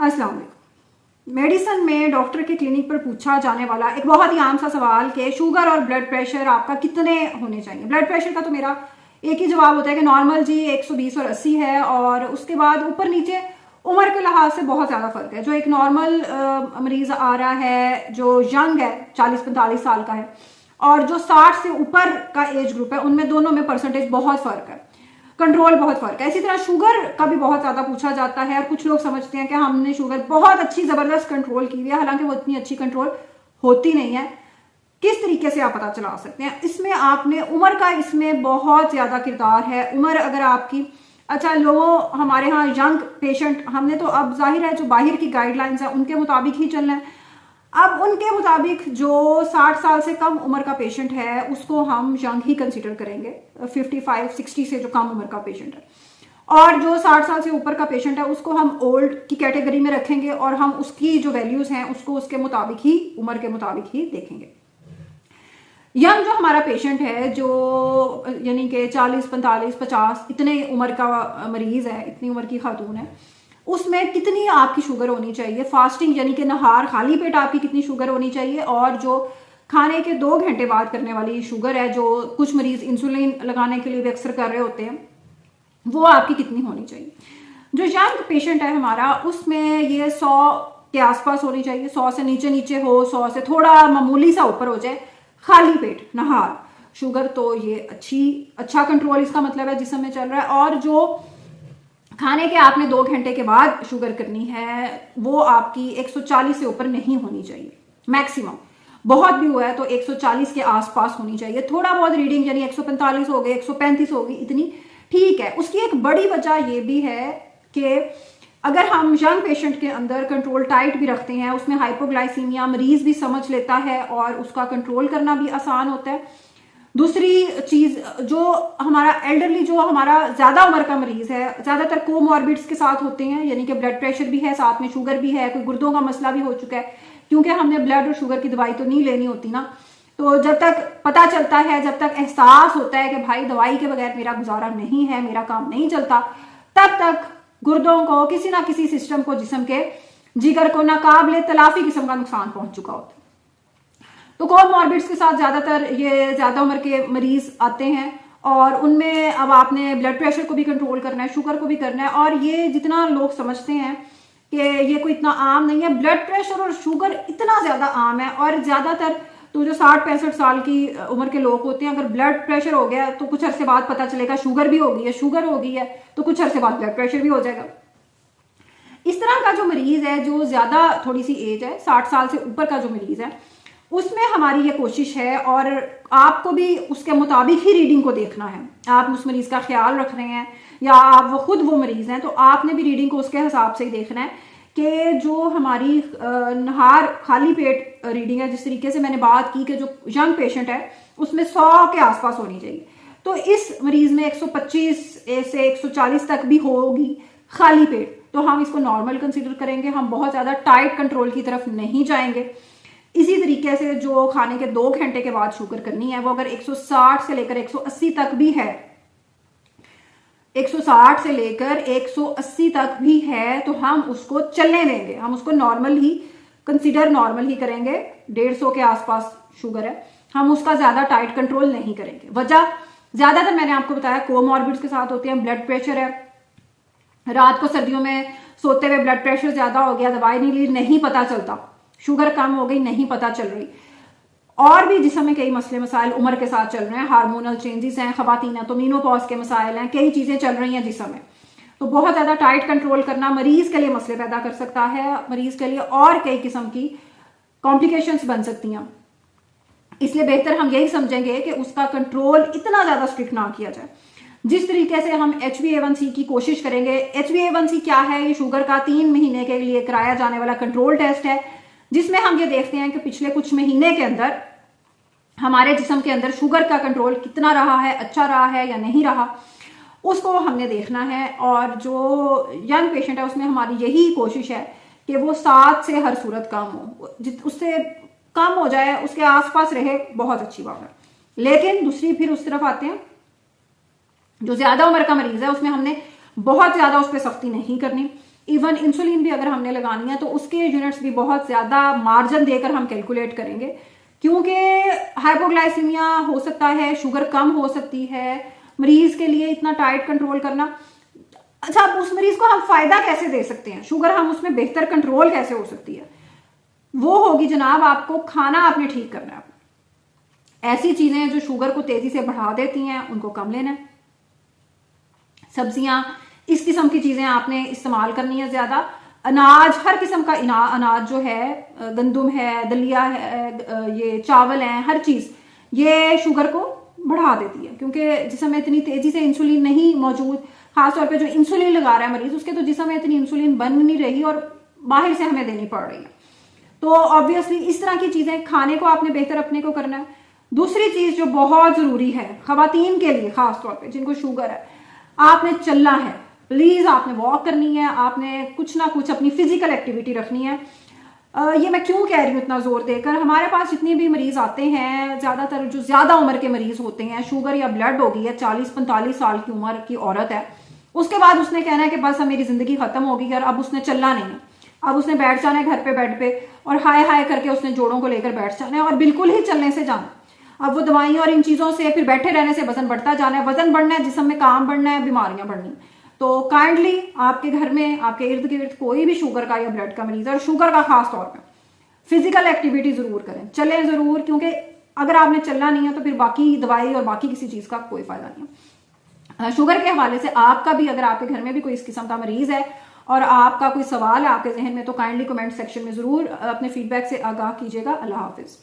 अस्सलाम वालेकुम। मेडिसिन में डॉक्टर के क्लिनिक पर पूछा जाने वाला एक बहुत ही आम सा सवाल कि शुगर और ब्लड प्रेशर आपका कितने होने चाहिए। ब्लड प्रेशर का तो मेरा एक ही जवाब होता है कि नॉर्मल जी 120 और 80 है, और उसके बाद ऊपर नीचे उम्र के लिहाज से बहुत ज़्यादा फर्क है। जो एक नॉर्मल मरीज आ रहा है जो यंग है 40-45 साल का है, और जो 60 से ऊपर का एज ग्रुप है, उनमें दोनों में परसेंटेज बहुत फर्क है, कंट्रोल बहुत फर्क है। इसी तरह शुगर का भी बहुत ज्यादा पूछा जाता है, और कुछ लोग समझते हैं कि हमने शुगर बहुत अच्छी जबरदस्त कंट्रोल की हुई है, हालांकि वो इतनी अच्छी कंट्रोल होती नहीं है। किस तरीके से आप पता चला सकते हैं? इसमें आपने उम्र का इसमें बहुत ज्यादा किरदार है। उम्र अगर आपकी लोगों हमारे यहाँ यंग पेशेंट, हमने तो अब जाहिर है जो बाहर की गाइडलाइंस है उनके मुताबिक ही चलना है। अब उनके मुताबिक जो 60 साल से कम उम्र का पेशेंट है उसको हम यंग ही कंसीडर करेंगे, 55-60 से जो कम उम्र का पेशेंट है, और जो 60 साल से ऊपर का पेशेंट है उसको हम ओल्ड की कैटेगरी में रखेंगे, और हम उसकी जो वैल्यूज हैं उसको उसके मुताबिक ही, उम्र के मुताबिक ही देखेंगे। यंग जो हमारा पेशेंट है, जो यानी कि 40, 45, 50 इतने उम्र का मरीज है, इतनी उम्र की खातून है, उसमें कितनी आपकी शुगर होनी चाहिए, फास्टिंग यानी कि नहार खाली पेट आपकी कितनी शुगर होनी चाहिए, और जो खाने के 2 घंटे बाद करने वाली शुगर है, जो कुछ मरीज इंसुलिन लगाने के लिए भी अक्सर कर रहे होते हैं, वो आपकी कितनी होनी चाहिए। जो यंग पेशेंट है हमारा, उसमें ये 100 के आसपास होनी चाहिए, 100 से नीचे नीचे हो, 100 से थोड़ा मामूली सा ऊपर हो जाए, खाली पेट नहार शुगर, तो ये अच्छा कंट्रोल इसका मतलब है जिसम में चल रहा है। और जो खाने के आपने 2 घंटे के बाद शुगर करनी है, वो आपकी 140 से ऊपर नहीं होनी चाहिए मैक्सिमम। बहुत भी हुआ है तो 140 के आसपास होनी चाहिए। थोड़ा बहुत रीडिंग यानी 145 हो गई, 135 हो गई, इतनी ठीक है। उसकी एक बड़ी वजह ये भी है कि अगर हम यंग पेशेंट के अंदर कंट्रोल टाइट भी रखते हैं, उसमें हाइपोग्लाइसीमिया मरीज भी समझ लेता है और उसका कंट्रोल करना भी आसान होता है। दूसरी चीज, जो हमारा एल्डरली, जो हमारा ज्यादा उम्र का मरीज है, ज्यादातर कोमॉर्बिड्स के साथ होते हैं, यानी कि ब्लड प्रेशर भी है, साथ में शुगर भी है, कोई गुर्दों का मसला भी हो चुका है, क्योंकि हमने ब्लड और शुगर की दवाई तो नहीं लेनी होती ना। तो जब तक पता चलता है, जब तक एहसास होता है कि भाई दवाई के बगैर मेरा गुजारा नहीं है, मेरा काम नहीं चलता, तब तक गुर्दों को, किसी ना किसी सिस्टम को, जिस्म के जिगर को नाकाबिले तलाफी किस्म का नुकसान पहुंच चुका होता है। तो कोमॉर्बिड्स के साथ ज्यादातर ये ज्यादा उम्र के मरीज आते हैं, और उनमें अब आपने ब्लड प्रेशर को भी कंट्रोल करना है, शुगर को भी करना है। और ये जितना लोग समझते हैं कि ये कोई इतना आम नहीं है, ब्लड प्रेशर और शुगर इतना ज्यादा आम है। और ज्यादातर तो जो 60-65 साल की उम्र के लोग होते हैं, अगर ब्लड प्रेशर हो गया तो कुछ अरसे बाद पता चलेगा शुगर भी हो गई है, शुगर हो गई है तो कुछ अरसे बाद ब्लड प्रेशर भी हो जाएगा। इस तरह का जो मरीज है, जो ज्यादा थोड़ी सी एज है, 60 साल से ऊपर का जो मरीज है, उसमें हमारी ये कोशिश है, और आपको भी उसके मुताबिक ही रीडिंग को देखना है। आप उस मरीज का ख्याल रख रहे हैं, या आप वो खुद वो मरीज हैं, तो आपने भी रीडिंग को उसके हिसाब से ही देखना है कि जो हमारी नहार खाली पेट रीडिंग है, जिस तरीके से मैंने बात की कि जो यंग पेशेंट है उसमें 100 के आसपास होनी चाहिए, तो इस मरीज में 125 से 140 तक भी होगी खाली पेट, तो हम इसको नॉर्मल कंसिडर करेंगे। हम बहुत ज्यादा टाइट कंट्रोल की तरफ नहीं जाएंगे। इसी तरीके से जो खाने के 2 घंटे के बाद शुगर करनी है, वो अगर 160 से लेकर 180 तक भी है, 160 से लेकर 180 तक भी है, तो हम उसको चलने देंगे, हम उसको नॉर्मल ही कंसीडर, नॉर्मल ही करेंगे। 150 के आसपास शुगर है, हम उसका ज्यादा टाइट कंट्रोल नहीं करेंगे। वजह ज्यादातर मैंने आपको बताया कोमॉर्बिड्स के साथ होते हैं। ब्लड प्रेशर है, रात को सर्दियों में सोते हुए ब्लड प्रेशर ज्यादा हो गया, दवाई नहीं ली, नहीं पता चलता, शुगर कम हो गई, नहीं पता चल रही। और भी जिसम में कई मसले मसाइल उम्र के साथ चल रहे हैं, हार्मोनल चेंजेस हैं, खवातीन है तो मीनोपॉज के मसाइल हैं, कई चीजें चल रही हैं जिसम में। तो बहुत ज्यादा टाइट कंट्रोल करना मरीज के लिए मसले पैदा कर सकता है, मरीज के लिए और कई किस्म की कॉम्प्लिकेशंस बन सकती हैं। इसलिए बेहतर हम यही समझेंगे कि उसका कंट्रोल इतना ज्यादा स्ट्रिक्ट ना किया जाए। जिस तरीके से हम HbA1c की कोशिश करेंगे, HbA1c क्या है? ये शुगर का 3 महीने के लिए कराया जाने वाला कंट्रोल टेस्ट है, जिसमें हम ये देखते हैं कि पिछले कुछ महीने के अंदर हमारे जिस्म के अंदर शुगर का कंट्रोल कितना रहा है, अच्छा रहा है या नहीं रहा, उसको हमने देखना है। और जो यंग पेशेंट है उसमें हमारी यही कोशिश है कि वो 7 से हर सूरत कम हो, उससे कम हो जाए, उसके आसपास रहे, बहुत अच्छी बात है। लेकिन दूसरी फिर उस तरफ आते हैं, जो ज्यादा उम्र का मरीज है उसमें हमने बहुत ज्यादा उस पर सख्ती नहीं करनी। इवन इंसुलिन भी अगर हमने लगानी है तो उसके यूनिट्स भी बहुत ज्यादा मार्जिन देकर हम कैलकुलेट करेंगे, क्योंकि हाइपोग्लाइसीमिया हो सकता है, शुगर कम हो सकती है, मरीज के लिए इतना टाइट कंट्रोल करना। अच्छा, अब उस मरीज को हम फायदा कैसे दे सकते हैं, शुगर हम उसमें बेहतर कंट्रोल कैसे हो सकती है, वो होगी जनाब आपको खाना आपने ठीक करना है। ऐसी चीजें जो शुगर को तेजी से बढ़ा देती हैं उनको कम लेना है। सब्जियां, इस किस्म की चीजें आपने इस्तेमाल करनी है ज्यादा। अनाज, हर किस्म का अनाज जो है, गंदुम है, दलिया है, ये चावल है, हर चीज ये शुगर को बढ़ा देती है, क्योंकि जिसम में इतनी तेजी से इंसुलिन नहीं मौजूद, खासतौर पे जो इंसुलिन लगा रहा है मरीज, उसके तो जिसम में इतनी इंसुलिन बन नहीं रही और बाहर से हमें देनी पड़ रही है। तो ऑब्वियसली इस तरह की चीजें खाने को आपने बेहतर अपने को करना है। दूसरी चीज जो बहुत जरूरी है खवातीन के लिए, खासतौर पे जिनको शुगर है, आपने चलना है, प्लीज आपने वॉक करनी है, आपने कुछ ना कुछ अपनी फिजिकल एक्टिविटी रखनी है। ये मैं क्यों कह रही हूँ इतना जोर देकर, हमारे पास जितने भी मरीज आते हैं, ज्यादातर जो ज्यादा उम्र के मरीज होते हैं, शुगर या ब्लड हो गई है, 40-45 साल की उम्र की औरत है, उसके बाद उसने कहना है कि बस अब मेरी जिंदगी खत्म हो गई और अब उसने चलना नहीं है, अब उसने बैठ जाना है घर पे बेड पे और हाय हाय करके उसने जोड़ों को लेकर बैठ जाना है और बिल्कुल ही चलने से जाना। अब वो दवाइयां और इन चीजों से फिर बैठे रहने से वजन बढ़ता जाना है, वजन बढ़ना है, जिस्म में काम बढ़ना है, बीमारियां बढ़नी। तो काइंडली आपके घर में, आपके इर्द गिर्द कोई भी शुगर का या ब्लड का मरीज है, और शुगर का खास तौर पर, फिजिकल एक्टिविटी जरूर करें, चलें जरूर, क्योंकि अगर आपने चलना नहीं है तो फिर बाकी दवाई और बाकी किसी चीज का कोई फायदा नहीं है। शुगर के हवाले से आपका भी, अगर आपके घर में भी कोई इस किस्म का मरीज है और आपका कोई सवाल है आपके जहन में, तो काइंडली कमेंट सेक्शन में जरूर अपने फीडबैक से आगाह कीजिएगा। अल्लाह हाफिज।